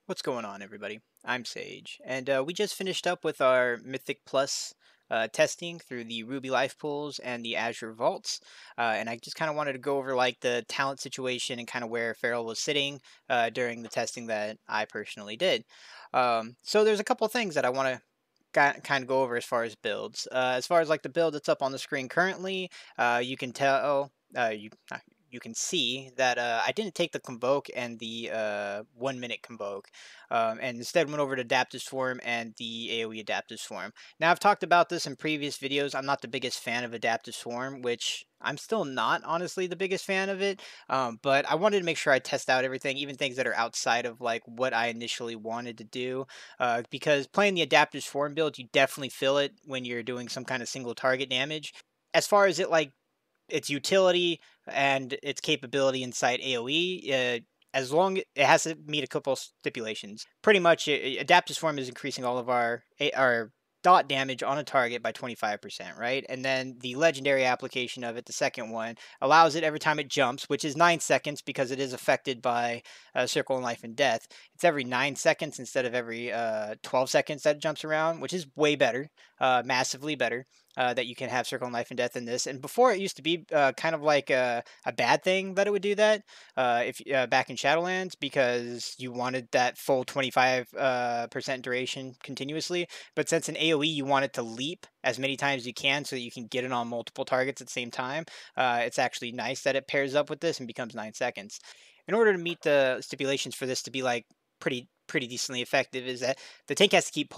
What's going on, everybody? I'm Sage, and we just finished up with our Mythic Plus testing through the Ruby Life Pools and the Azure Vaults, and I just kind of wanted to go over like the talent situation and kind of where Farrell was sitting during the testing that I personally did. So there's a couple of things that I want to kind of go over as far as builds. As far as like the build that's up on the screen currently, you can tell you can see that I didn't take the convoke and the 1 minute convoke, and instead went over to adaptive swarm and the AoE adaptive swarm. Now I've talked about this in previous videos. I'm not the biggest fan of adaptive swarm, which I'm still not honestly the biggest fan of it. But I wanted to make sure I test out everything, even things that are outside of like what I initially wanted to do, because playing the adaptive swarm build, you definitely feel it when you're doing some kind of single target damage. As far as its utility and its capability inside AoE, as long it has to meet a couple stipulations. Pretty much, adaptive swarm is increasing all of our dot damage on a target by 25%, right? And then the legendary application of it, the second one, allows it every time it jumps, which is 9 seconds because it is affected by Circle and Life and Death. It's every 9 seconds instead of every 12 seconds that it jumps around, which is way better, massively better. That you can have Circle and Life and Death in this. And before it used to be kind of like a bad thing that it would do that if back in Shadowlands because you wanted that full 25% duration continuously. But since in AoE you want it to leap as many times as you can so that you can get it on multiple targets at the same time, it's actually nice that it pairs up with this and becomes 9 seconds. In order to meet the stipulations for this to be like pretty decently effective is that the tank has to keep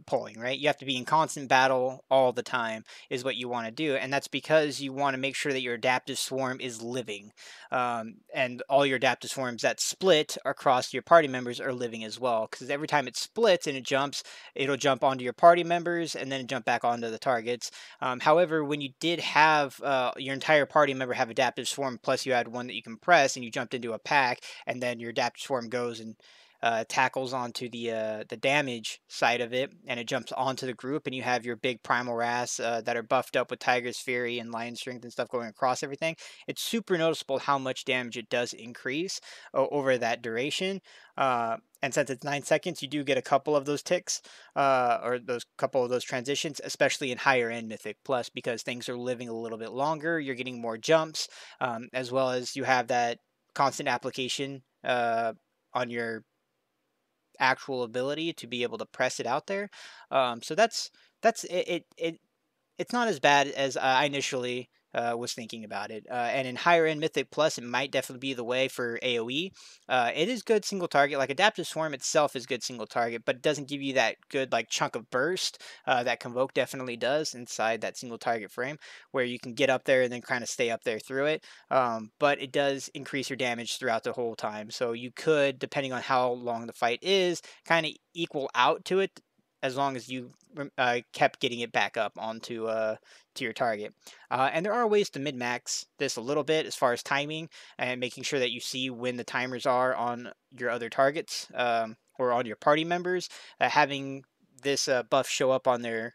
pulling, right? You have to be in constant battle all the time is what you want to do, and that's because you want to make sure that your adaptive swarm is living, and all your adaptive swarms that split across your party members are living as well. Because every time it splits and it jumps, it'll jump onto your party members and then jump back onto the targets. However, when you did have your entire party member have adaptive swarm, plus you had one that you can press, and you jumped into a pack, and then your adaptive swarm goes and tackles onto the damage side of it, and it jumps onto the group, and you have your big primal wraths that are buffed up with Tiger's Fury and Lion Strength and stuff going across everything. It's super noticeable how much damage it does increase over that duration. And since it's 9 seconds, you do get a couple of those ticks, or those couple of those transitions, especially in higher end Mythic Plus, because things are living a little bit longer. You're getting more jumps, as well as you have that constant application on your actual ability to be able to press it out there. So that's it's not as bad as I initially was thinking about it. And in higher end Mythic Plus, it might definitely be the way for AoE. It is good single target. Like Adaptive Swarm itself is good single target, but it doesn't give you that good like chunk of burst that Convoke definitely does inside that single target frame, where you can get up there and then kind of stay up there through it. But it does increase your damage throughout the whole time. So you could, depending on how long the fight is, kind of equal out to it as long as you kept getting it back up onto to your target. And there are ways to min-max this a little bit as far as timing and making sure that you see when the timers are on your other targets, or on your party members. Having this buff show up on their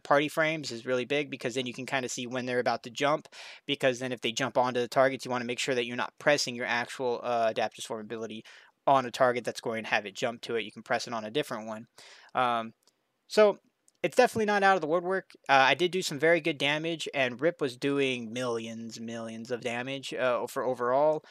party frames is really big, because then you can kind of see when they're about to jump, because then if they jump onto the targets, you want to make sure that you're not pressing your actual adaptive swarm ability on a target that's going to have it jump to it. You can press it on a different one. So it's definitely not out of the woodwork. I did do some very good damage, and Rip was doing millions of damage for overall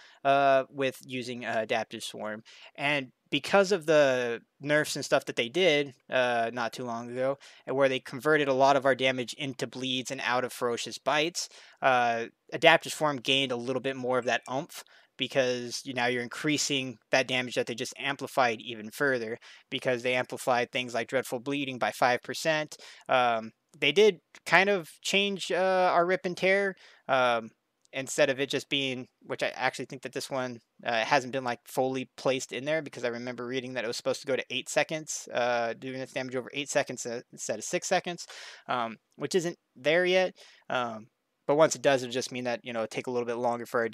with using Adaptive Swarm. And because of the nerfs and stuff that they did not too long ago, and where they converted a lot of our damage into bleeds and out of ferocious bites, Adaptive Swarm gained a little bit more of that oomph, because now you're increasing that damage that they just amplified even further, because they amplified things like Dreadful Bleeding by 5%. They did kind of change our Rip and Tear. Instead of it just being, which I actually think that this one hasn't been like fully placed in there, because I remember reading that it was supposed to go to 8 seconds, doing its damage over 8 seconds instead of 6 seconds, which isn't there yet. But once it does, it'll just mean that it'll take a little bit longer for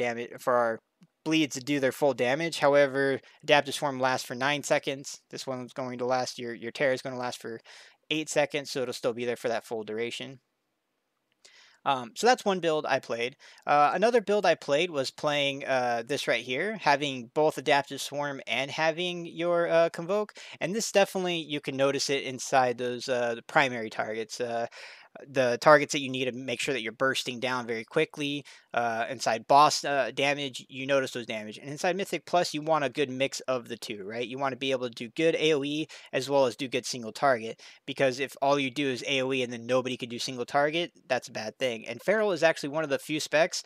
our bleeds to do their full damage. However, Adaptive Swarm lasts for 9 seconds. This one's going to last, your tear is going to last for 8 seconds, so it'll still be there for that full duration. So that's one build I played. Another build I played was playing this right here, having both Adaptive Swarm and having your Convoke. And this definitely, you can notice it inside those the primary targets. The targets that you need to make sure that you're bursting down very quickly. Inside boss damage, you notice those damage. And inside Mythic Plus, you want a good mix of the two, right? You want to be able to do good AoE as well as do good single target. Because if all you do is AoE and then nobody can do single target, that's a bad thing. And Feral is actually one of the few specs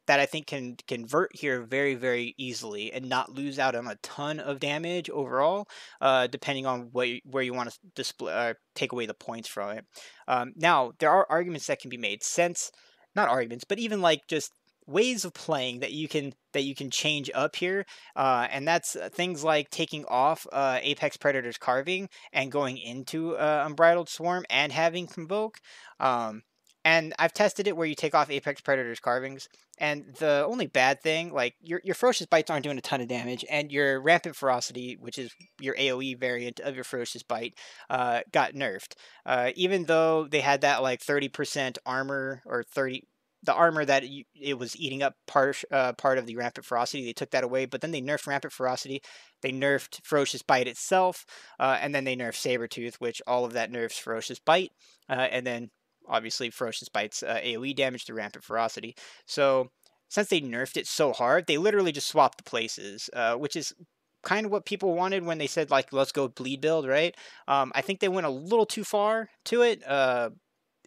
that I think can convert here very, very easily and not lose out on a ton of damage overall, depending on where you want to display take away the points from it. Now, there are arguments that can be made, since not arguments, but even like just ways of playing that you can change up here, and that's things like taking off Apex Predator's Carving and going into Unbridled Swarm and having Convoke. And I've tested it where you take off Apex Predator's Carvings, and the only bad thing, like your Ferocious Bites aren't doing a ton of damage, and your Rampant Ferocity, which is your AoE variant of your Ferocious Bite, got nerfed. Even though they had that like 30% armor, or 30, the armor that it was eating up part of the Rampant Ferocity, they took that away. But then they nerfed Rampant Ferocity, they nerfed Ferocious Bite itself, and then they nerfed Sabretooth, which all of that nerfs Ferocious Bite, and then obviously Ferocious Bite's AoE damage to Rampant Ferocity. So since they nerfed it so hard, they literally just swapped the places, which is kind of what people wanted when they said, like, let's go bleed build, right? I think they went a little too far to it.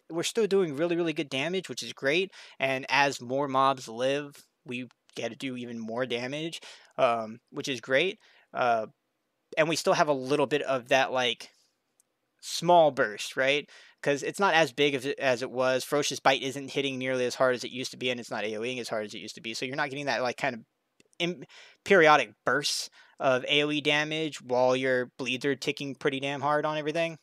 We're still doing really, really good damage, which is great. And as more mobs live, we get to do even more damage, which is great. And we still have a little bit of that, like, small burst, right? Because it's not as big as it was. Ferocious Bite isn't hitting nearly as hard as it used to be, and it's not AoEing as hard as it used to be. So you're not getting that like kind of periodic bursts of AoE damage while your bleeds are ticking pretty damn hard on everything.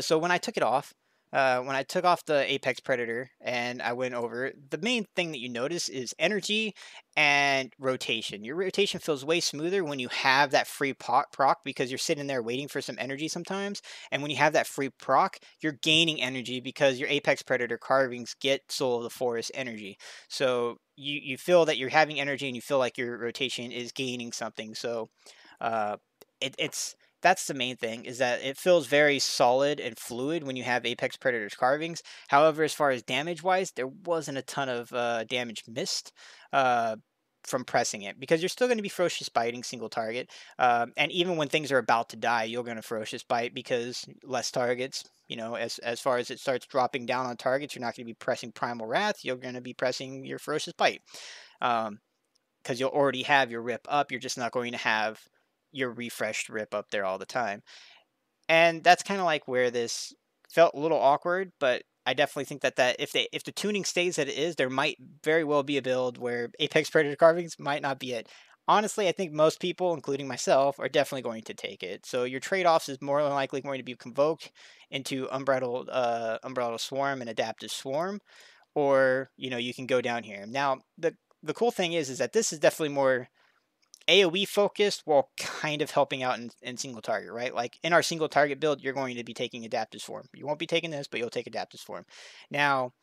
So when I took it off, when I took off the Apex Predator and I went over, the main thing that you notice is energy and rotation. Your rotation feels way smoother when you have that free proc, because you're sitting there waiting for some energy sometimes. And when you have that free proc, you're gaining energy because your Apex Predator carvings get Soul of the Forest energy. So you feel that you're having energy and you feel like your rotation is gaining something. So uh, it's that's the main thing, is that it feels very solid and fluid when you have Apex Predator's Carvings. However, as far as damage wise, there wasn't a ton of damage missed uh, from pressing it, because you're still going to be Ferocious Biting single target. And even when things are about to die, you're going to Ferocious Bite, because less targets. You know, as far as it starts dropping down on targets, you're not going to be pressing Primal Wrath. You're going to be pressing your Ferocious Bite. Because you'll already have your rip up. You're just not going to have your refreshed rip up there all the time. And that's kind of like where this felt a little awkward, but I definitely think that if the tuning stays that it is, there might very well be a build where Apex Predator Carvings might not be it. Honestly, I think most people, including myself, are definitely going to take it. So your trade-offs is more than likely going to be Convoke into Unbridled Swarm and Adaptive Swarm, or you can go down here. Now the cool thing is that this is definitely more AoE focused while kind of helping out in single target, right? Like in our single target build, you're going to be taking Adaptive Swarm. You won't be taking this, but you'll take Adaptive Swarm. Now,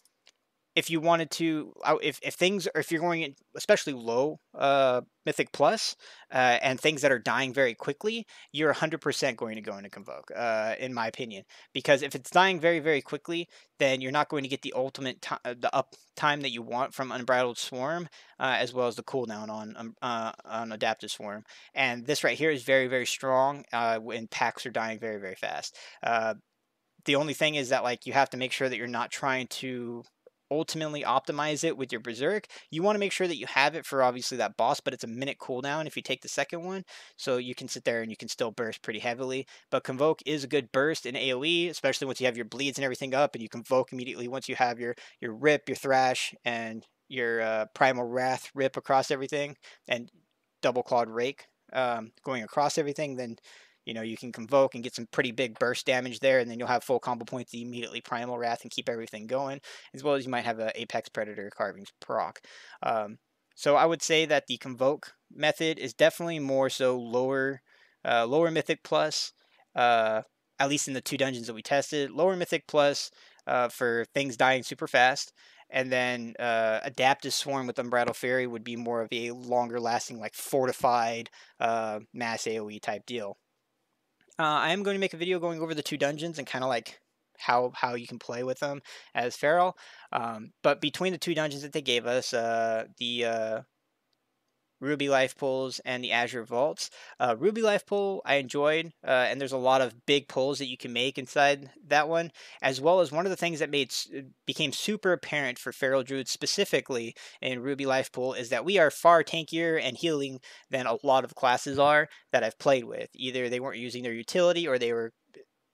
if you wanted to, if you're going in, especially low Mythic Plus, and things that are dying very quickly, you're 100% going to go into Convoke, in my opinion. Because if it's dying very, very quickly, then you're not going to get the ultimate the up time that you want from Unbridled Swarm, as well as the cooldown on Adaptive Swarm. And this right here is very, very strong when packs are dying very, very fast. The only thing is that, like, you have to make sure that you're not trying to ultimately optimize it with your Berserk. You want to make sure that you have it for obviously that boss, but it's a minute cooldown if you take the second one, so you can sit there and you can still burst pretty heavily. But Convoke is a good burst in AoE, especially once you have your bleeds and everything up, and you Convoke immediately once you have your Rip, your Thrash, and your Primal Wrath rip across everything, and Double Clawed Rake going across everything. Then you can Convoke and get some pretty big burst damage there, and then you'll have full combo points to immediately Primal Wrath and keep everything going, as well as you might have a Apex Predator Carvings proc. So I would say that the Convoke method is definitely more so lower Mythic Plus, at least in the 2 dungeons that we tested. Lower Mythic Plus, for things dying super fast. And then Adaptive Swarm with Unbridled Fury would be more of a longer lasting, like fortified mass AoE type deal. I am going to make a video going over the two dungeons and kind of like how you can play with them as Feral. But between the two dungeons that they gave us, the Ruby Life Pools and the Azure Vaults. Ruby Life Pool I enjoyed, and there's a lot of big pulls that you can make inside that one, as well as one of the things that became super apparent for Feral Druid specifically in Ruby Life Pool is that we are far tankier and healing than a lot of classes are that I've played with. Either they weren't using their utility or they were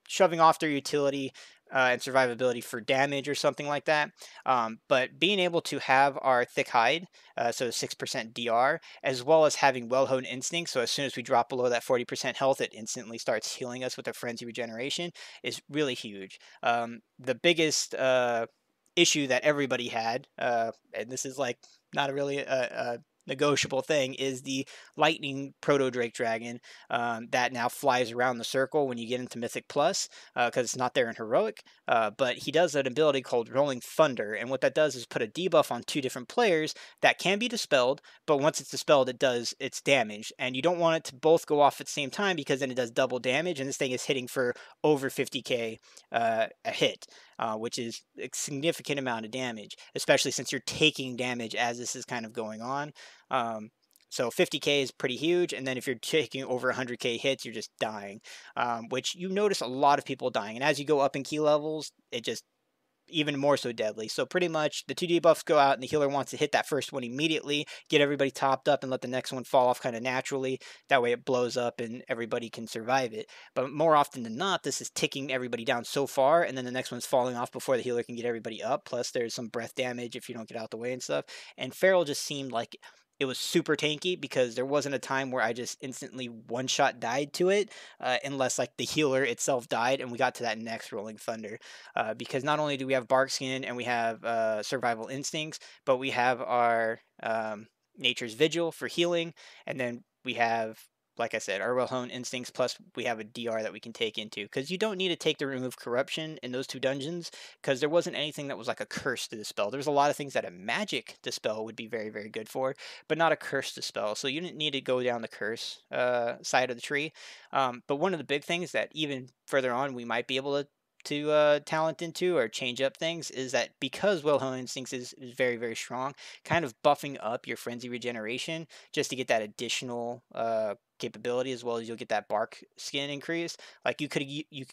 shoving off their utility and survivability for damage or something like that. But being able to have our thick hide, so 6% DR, as well as having well-honed instinct, so as soon as we drop below that 40% health, it instantly starts healing us with a frenzy regeneration, is really huge. The biggest issue that everybody had, and this is like not really a negotiable thing, is the lightning proto drake dragon that now flies around the circle when you get into Mythic Plus, because it's not there in Heroic. But he does an ability called Rolling Thunder, and what that does is put a debuff on two different players that can be dispelled, but once it's dispelled, it does its damage. And you don't want it to both go off at the same time because then it does double damage, and this thing is hitting for over 50k a hit. Which is a significant amount of damage, especially since you're taking damage as this is kind of going on. So 50k is pretty huge, and then if you're taking over 100k hits, you're just dying, which you notice a lot of people dying. And as you go up in key levels, it just even more so deadly. So pretty much the two debuffs go out and the healer wants to hit that first one immediately, get everybody topped up and let the next one fall off kind of naturally. That way it blows up and everybody can survive it. But more often than not, this is ticking everybody down so far and then the next one's falling off before the healer can get everybody up. Plus there's some breath damage if you don't get out the way and stuff. And Feral just seemed like it was super tanky because there wasn't a time where I just instantly one-shot died to it, unless like the healer itself died and we got to that next Rolling Thunder. Because not only do we have Bark Skin and we have Survival Instincts, but we have our Nature's Vigil for healing, and then we have, like I said, our well-honed instincts, plus we have a DR that we can take into. Because you don't need to take the Remove Corruption in those two dungeons, because there wasn't anything that was like a curse to dispel. There's a lot of things that a magic dispel would be very, very good for, but not a curse dispel. So you didn't need to go down the curse side of the tree. But one of the big things that even further on we might be able to talent into or change up things is that because Well-Honed Instincts is very, very strong, kind of buffing up your Frenzy Regeneration just to get that additional capability, as well as you'll get that Bark Skin increase. Like you could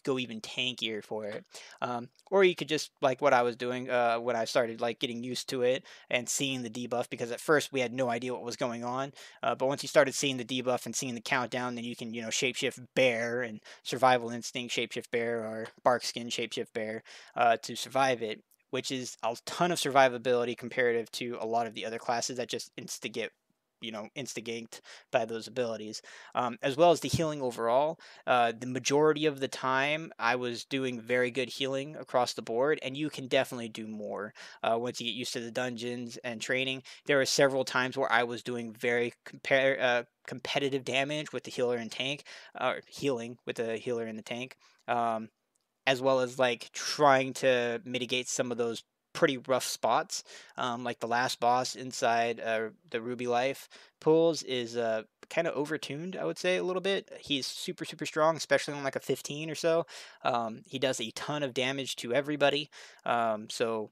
go even tankier for it, or you could just like what I was doing when I started like getting used to it and seeing the debuff, because at first we had no idea what was going on, but once you started seeing the debuff and seeing the countdown, then you can shapeshift bear and Survival Instinct shapeshift bear or Bark Skin shapeshift bear to survive it, which is a ton of survivability comparative to a lot of the other classes that just instigate by those abilities, as well as the healing overall. The majority of the time, I was doing very good healing across the board, and you can definitely do more once you get used to the dungeons and training. There were several times where I was doing very competitive damage with the healer and tank, or healing with the healer and the tank. As well as like trying to mitigate some of those pretty rough spots. Like the last boss inside the Ruby Life pools is kind of overtuned, I would say, a little bit. He's super, super strong, especially on like a 15 or so. He does a ton of damage to everybody. So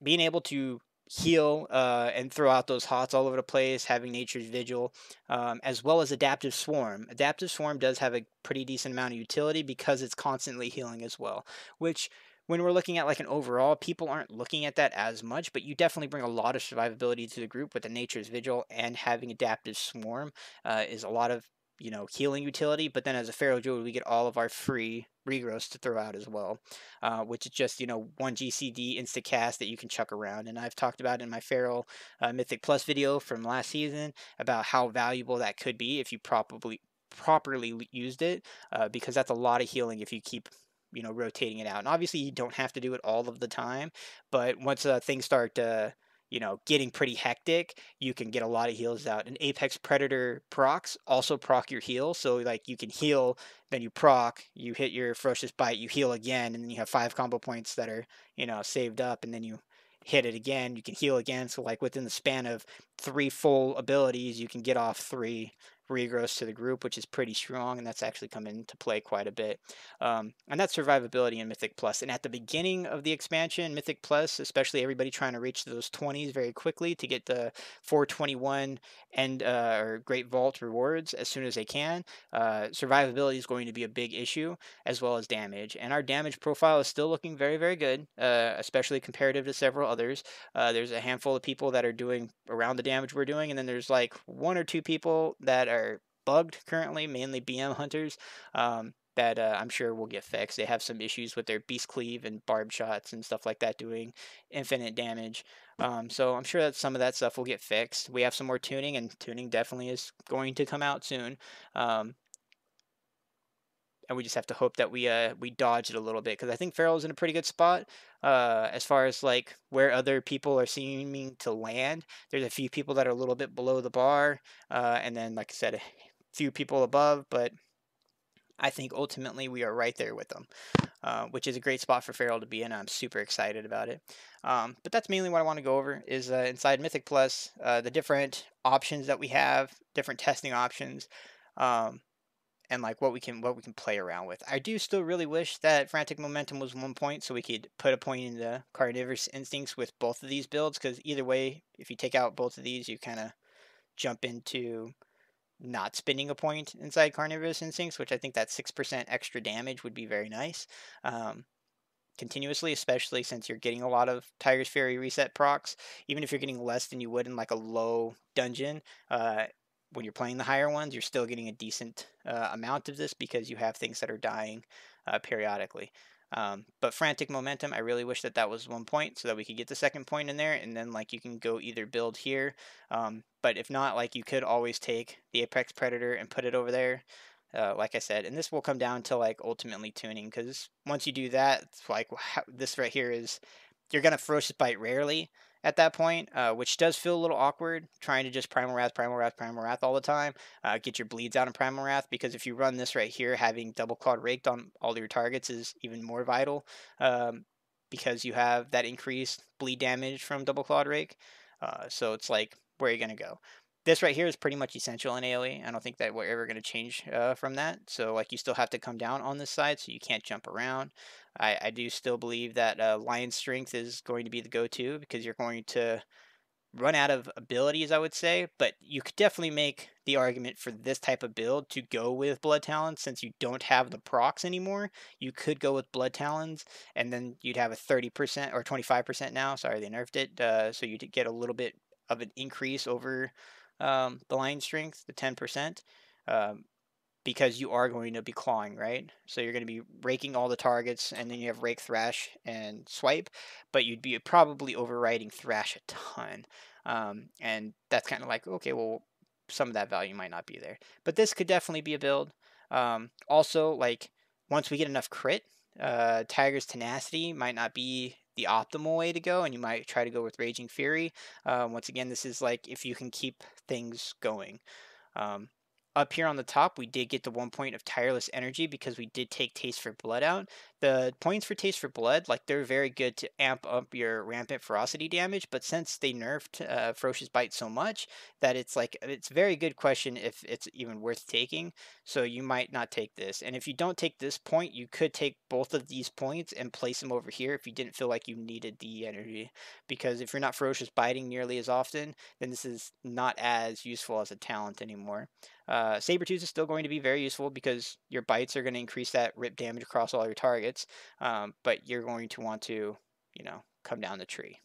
being able to heal and throw out those hots all over the place, having Nature's Vigil, as well as Adaptive Swarm. Adaptive Swarm does have a pretty decent amount of utility because it's constantly healing as well, which when we're looking at like an overall, people aren't looking at that as much, but you definitely bring a lot of survivability to the group with the Nature's Vigil, and having Adaptive Swarm is a lot of healing utility. But then as a Feral Druid, we get all of our free regrowths to throw out as well, which is just one GCD insta cast that you can chuck around. And I've talked about in my Feral Mythic Plus video from last season about how valuable that could be if you properly used it, because that's a lot of healing if you keep rotating it out. And obviously you don't have to do it all of the time, but once things start getting pretty hectic, you can get a lot of heals out. And Apex Predator procs also proc your heal. So like you can heal, then you proc, you hit your Ferocious Bite, you heal again, and then you have 5 combo points that are, saved up, and then you hit it again, you can heal again. So like within the span of 3 full abilities, you can get off 3 regrowths to the group, which is pretty strong, and that's actually come into play quite a bit. And that's survivability in Mythic Plus. And at the beginning of the expansion, Mythic Plus, especially everybody trying to reach those 20s very quickly to get the 421 and or Great Vault rewards as soon as they can, survivability is going to be a big issue, as well as damage. And our damage profile is still looking very, very good, especially comparative to several others. There's a handful of people that are doing around the damage we're doing, and then there's like 1 or 2 people that are bugged currently, mainly BM hunters, that I'm sure will get fixed. They have some issues with their Beast Cleave and Barb Shots and stuff like that doing infinite damage. So I'm sure that some of that stuff will get fixed. We have some more tuning, and tuning definitely is going to come out soon. And we just have to hope that we dodge it a little bit, because I think Farrell's in a pretty good spot as far as like where other people are seeming to land. There's a few people that are a little bit below the bar, and then like I said, a few people above, but I think ultimately we are right there with them, which is a great spot for Farrell to be in. I'm super excited about it. But that's mainly what I want to go over is inside Mythic Plus, the different options that we have, different testing options. And like what we can play around with. I do still really wish that Frantic Momentum was 1 point, so we could put a point into Carnivorous Instincts with both of these builds, because either way, if you take out both of these, you kind of jump into not spending a point inside Carnivorous Instincts, which I think that 6% extra damage would be very nice. Continuously, especially since you're getting a lot of Tiger's Fury reset procs, even if you're getting less than you would in like a low dungeon, when you're playing the higher ones, you're still getting a decent amount of this, because you have things that are dying periodically. But Frantic Momentum, I really wish that was 1 point, so that we could get the 2nd point in there, and then like you can go either build here, but if not, like you could always take the Apex Predator and put it over there. Like I said, and this will come down to like ultimately tuning, because once you do that, it's like this right here is, you're gonna Ferocious Bite rarely at that point, which does feel a little awkward trying to just Primal Wrath, Primal Wrath, Primal Wrath all the time. Get your bleeds out in Primal Wrath, because if you run this right here, having Double Clawed Raked on all your targets is even more vital, because you have that increased bleed damage from Double Clawed Rake. So it's like, where are you gonna go? This right here is pretty much essential in AoE. I don't think that we're ever going to change from that. So like you still have to come down on this side, so you can't jump around. I do still believe that Lion Strength is going to be the go-to, because you're going to run out of abilities, I would say. But you could definitely make the argument for this type of build to go with Blood Talons, since you don't have the procs anymore. You could go with Blood Talons, and then you'd have a 30% or 25% now. Sorry, they nerfed it. So you'd get a little bit of an increase over the Lion Strength, the 10%, because you are going to be clawing, right? So you're going to be raking all the targets, and then you have Rake, Thrash, and Swipe, but you'd be probably overriding Thrash a ton. And that's kind of like, okay, well, some of that value might not be there. But this could definitely be a build. Also, like, once we get enough crit, Tiger's Tenacity might not be the optimal way to go, and you might try to go with Raging Fury. Once again, this is like if you can keep things going. Up here on the top, we did get the 1 point of Tireless Energy, because we did take Taste for Blood out. The points for Taste for Blood, like, they're very good to amp up your Rampant Ferocity damage, but since they nerfed Ferocious Bite so much, that it's like, it's a very good question if it's even worth taking, so you might not take this. And if you don't take this point, you could take both of these points and place them over here if you didn't feel like you needed the energy, because if you're not Ferocious Biting nearly as often, then this is not as useful as a talent anymore. Sabertooth is still going to be very useful, because your bites are going to increase that rip damage across all your targets, but you're going to want to, come down the tree.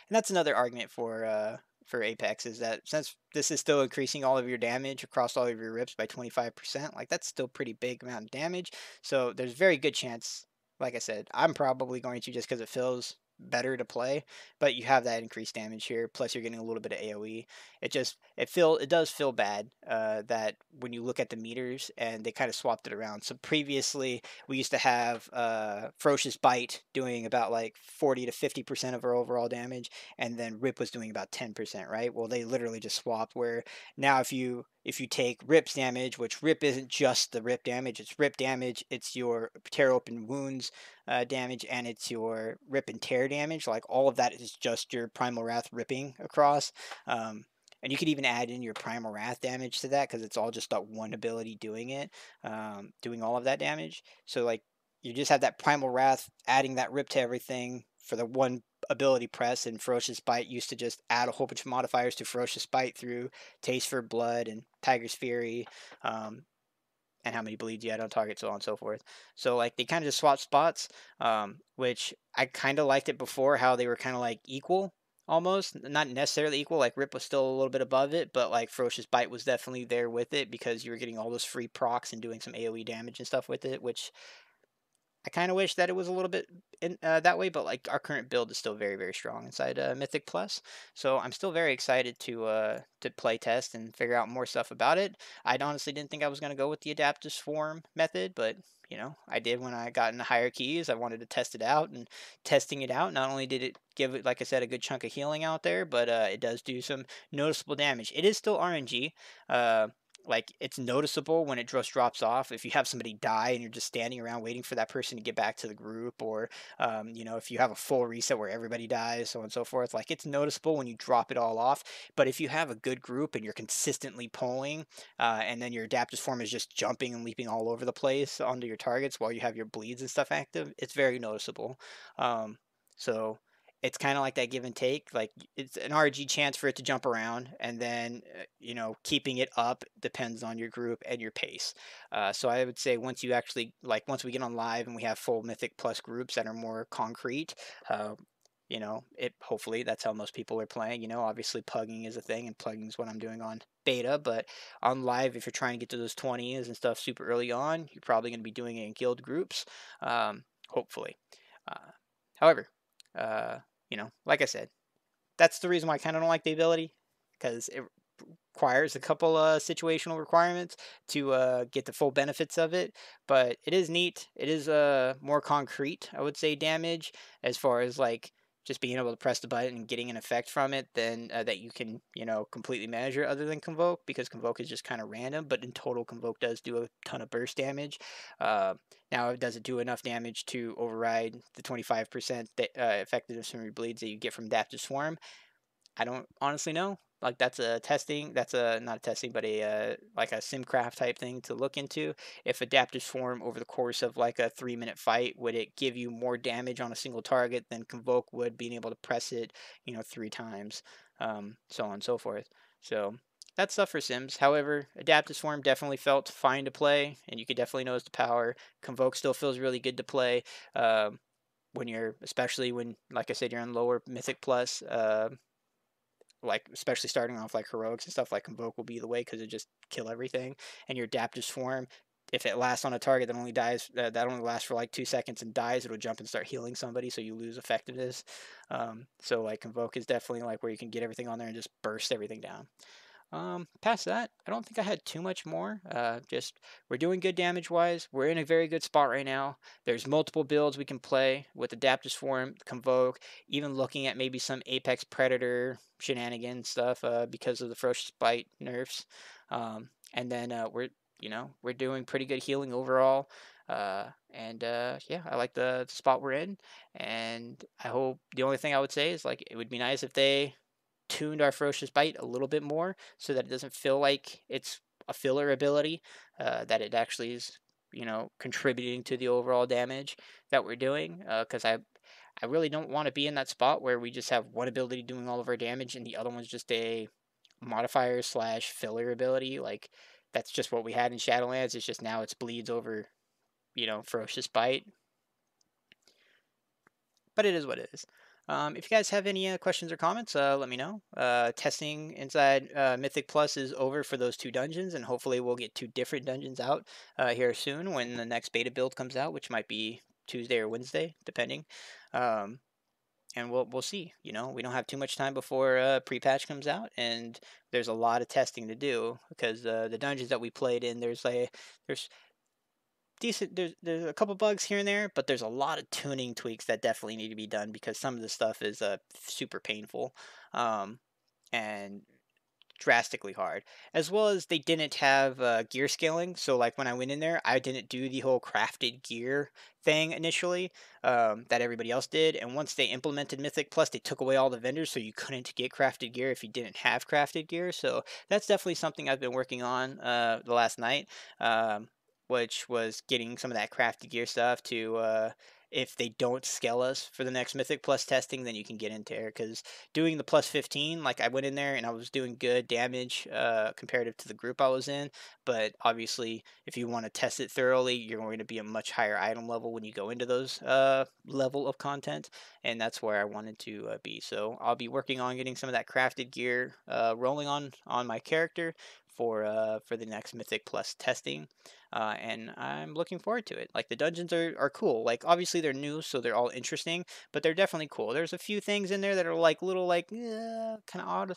And that's another argument for Apex, is that since this is still increasing all of your damage across all of your rips by 25%, like, that's still pretty big amount of damage. So there's very good chance, like I said, I'm probably going to, just because it feels better to play, but you have that increased damage here. Plus, you're getting a little bit of AOE. It does feel bad that when you look at the meters and they kind of swapped it around. So previously, we used to have Ferocious Bite doing about like 40 to 50% of our overall damage, and then Rip was doing about 10%, right? Well, they literally just swapped where now if you take Rip's damage, which Rip isn't just the Rip damage, it's Rip damage, it's your tear open wounds damage, and it's your Rip and tear damage. Like all of that is just your Primal Wrath ripping across. And you could even add in your Primal Wrath damage to that because it's all just that one ability doing it, doing all of that damage. So like you just have that Primal Wrath adding that Rip to everything for the one ability press, and Ferocious Bite used to just add a whole bunch of modifiers to Ferocious Bite through Taste for Blood and Tiger's Fury, and how many bleeds you had on target, so on and so forth. So like they kind of just swapped spots, which I kind of liked it before, how they were kind of like equal almost, not necessarily equal. Like Rip was still a little bit above it, but like Ferocious Bite was definitely there with it because you were getting all those free procs and doing some AOE damage and stuff with it, which I kind of wish that it was a little bit that way, but like our current build is still very, very strong inside Mythic Plus. So I'm still very excited to play test and figure out more stuff about it. I honestly didn't think I was going to go with the adaptive swarm method, but you know, I did when I got into higher keys. I wanted to test it out, and testing it out, not only did it give it, like I said, a good chunk of healing out there, but it does do some noticeable damage. It is still RNG. Like it's noticeable when it just drops off. If you have somebody die and you're just standing around waiting for that person to get back to the group, or you know, if you have a full reset where everybody dies, so on and so forth, like it's noticeable when you drop it all off. But if you have a good group and you're consistently pulling, and then your adaptive form is just jumping and leaping all over the place onto your targets while you have your bleeds and stuff active, it's very noticeable. So it's kind of like that give and take. Like it's an RG chance for it to jump around, and then you know, keeping it up depends on your group and your pace. So I would say once you actually like once we get on live and we have full Mythic Plus groups that are more concrete. You know, it hopefully that's how most people are playing. You know, obviously plugging is a thing, and plugging is what I'm doing on beta. But on live, if you're trying to get to those 20s and stuff super early on, you're probably going to be doing it in guild groups. Hopefully. However, uh, you know, like I said, that's the reason why I kind of don't like the ability, because it requires a couple situational requirements to get the full benefits of it. But it is neat. It is more concrete, I would say, damage as far as like just being able to press the button and getting an effect from it than that you can, you know, completely measure other than Convoke, because Convoke is just kind of random. But in total, Convoke does do a ton of burst damage. Uh, Now, it doesn't do enough damage to override the 25% effectiveness from your bleeds that you get from Adaptive Swarm. I don't honestly know. Like that's a testing. That's a not a testing, but a like a simcraft type thing to look into. If adaptive swarm over the course of like a 3-minute fight, would it give you more damage on a single target than Convoke would, being able to press it, you know, 3 times, so on and so forth. So that's stuff for Sims. However, adaptive swarm definitely felt fine to play, and you could definitely notice the power. Convoke still feels really good to play. When you're, especially when, like I said, you're on lower Mythic Plus, like especially starting off like heroics and stuff, like Convoke will be the way because it just kill everything. And your adaptive swarm, if it lasts on a target that only dies, that only lasts for like 2 seconds and dies, it'll jump and start healing somebody, so you lose effectiveness. So like Convoke is definitely like where you can get everything on there and just burst everything down. Past that, I don't think I had too much more. Just we're doing good damage wise. We're in a very good spot right now. There's multiple builds we can play with Adaptive Swarm, Convoke, even looking at maybe some Apex Predator shenanigans stuff because of the Ferocious Bite nerfs. And then we're doing pretty good healing overall. Yeah, I like the spot we're in, and I hope the only thing I would say is like it would be nice if they tuned our Ferocious Bite a little bit more so that it doesn't feel like it's a filler ability, that it actually is, you know, contributing to the overall damage that we're doing. Because I really don't want to be in that spot where we just have one ability doing all of our damage and the other one's just a modifier slash filler ability. Like that's just what we had in Shadowlands. It's just now it's bleeds over, you know, Ferocious Bite, but it is what it is. If you guys have any questions or comments, let me know. Testing inside Mythic Plus is over for those 2 dungeons, and hopefully we'll get 2 different dungeons out here soon when the next beta build comes out, which might be Tuesday or Wednesday, depending. Um, and we'll see. You know, we don't have too much time before pre-patch comes out, and there's a lot of testing to do because the dungeons that we played in, there's decent there's a couple bugs here and there, but there's a lot of tuning tweaks that definitely need to be done because some of the stuff is super painful, um, and drastically hard, as well as they didn't have gear scaling. So like when I went in there, I didn't do the whole crafted gear thing initially, that everybody else did. And once they implemented Mythic Plus, they took away all the vendors, so you couldn't get crafted gear if you didn't have crafted gear. So that's definitely something I've been working on the last night, which was getting some of that crafted gear stuff to. If they don't scale us for the next Mythic Plus testing, then you can get into there because doing the plus 15, like I went in there and I was doing good damage comparative to the group I was in. But obviously, if you want to test it thoroughly, you're going to be a much higher item level when you go into those level of content. And that's where I wanted to be. So I'll be working on getting some of that crafted gear rolling on my character for the next Mythic Plus testing. And I'm looking forward to it. Like the dungeons are cool. Like obviously they're new, so they're all interesting, but they're definitely cool. There's a few things in there that are like little like kind of odd,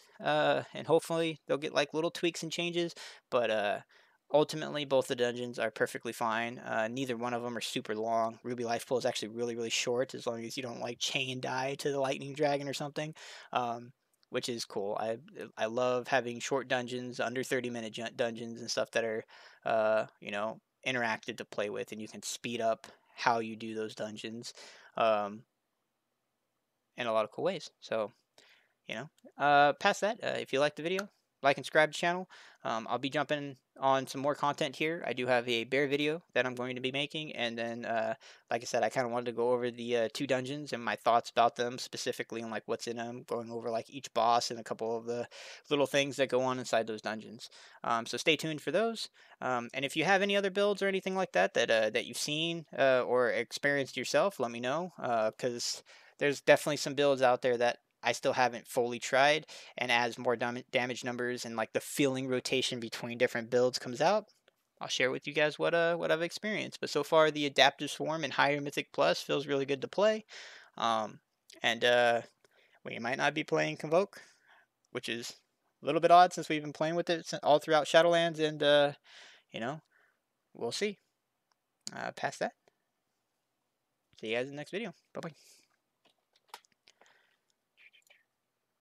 and hopefully they'll get like little tweaks and changes. But ultimately, both the dungeons are perfectly fine. Neither one of them are super long. Ruby Life Pool is actually really short, as long as you don't like chain die to the lightning dragon or something. Um, which is cool. I love having short dungeons, under 30-minute dungeons and stuff that are you know, interactive to play with, and you can speed up how you do those dungeons um, in a lot of cool ways. So, you know, past that, if you like the video, like and subscribe to the channel. I'll be jumping on some more content here. I do have a bear video that I'm going to be making, and then like I said, I kind of wanted to go over the two dungeons and my thoughts about them specifically, and like what's in them, going over like each boss and a couple of the little things that go on inside those dungeons. So stay tuned for those. And if you have any other builds or anything like that that you've seen or experienced yourself, let me know, because there's definitely some builds out there that I still haven't fully tried, and as more damage numbers and like the feeling rotation between different builds comes out, I'll share with you guys what I've experienced. But so far, the Adaptive Swarm and higher Mythic Plus feels really good to play, um, and we might not be playing Convoke, which is a little bit odd since we've been playing with it all throughout Shadowlands, and you know, we'll see. Past that, see you guys in the next video. Bye bye.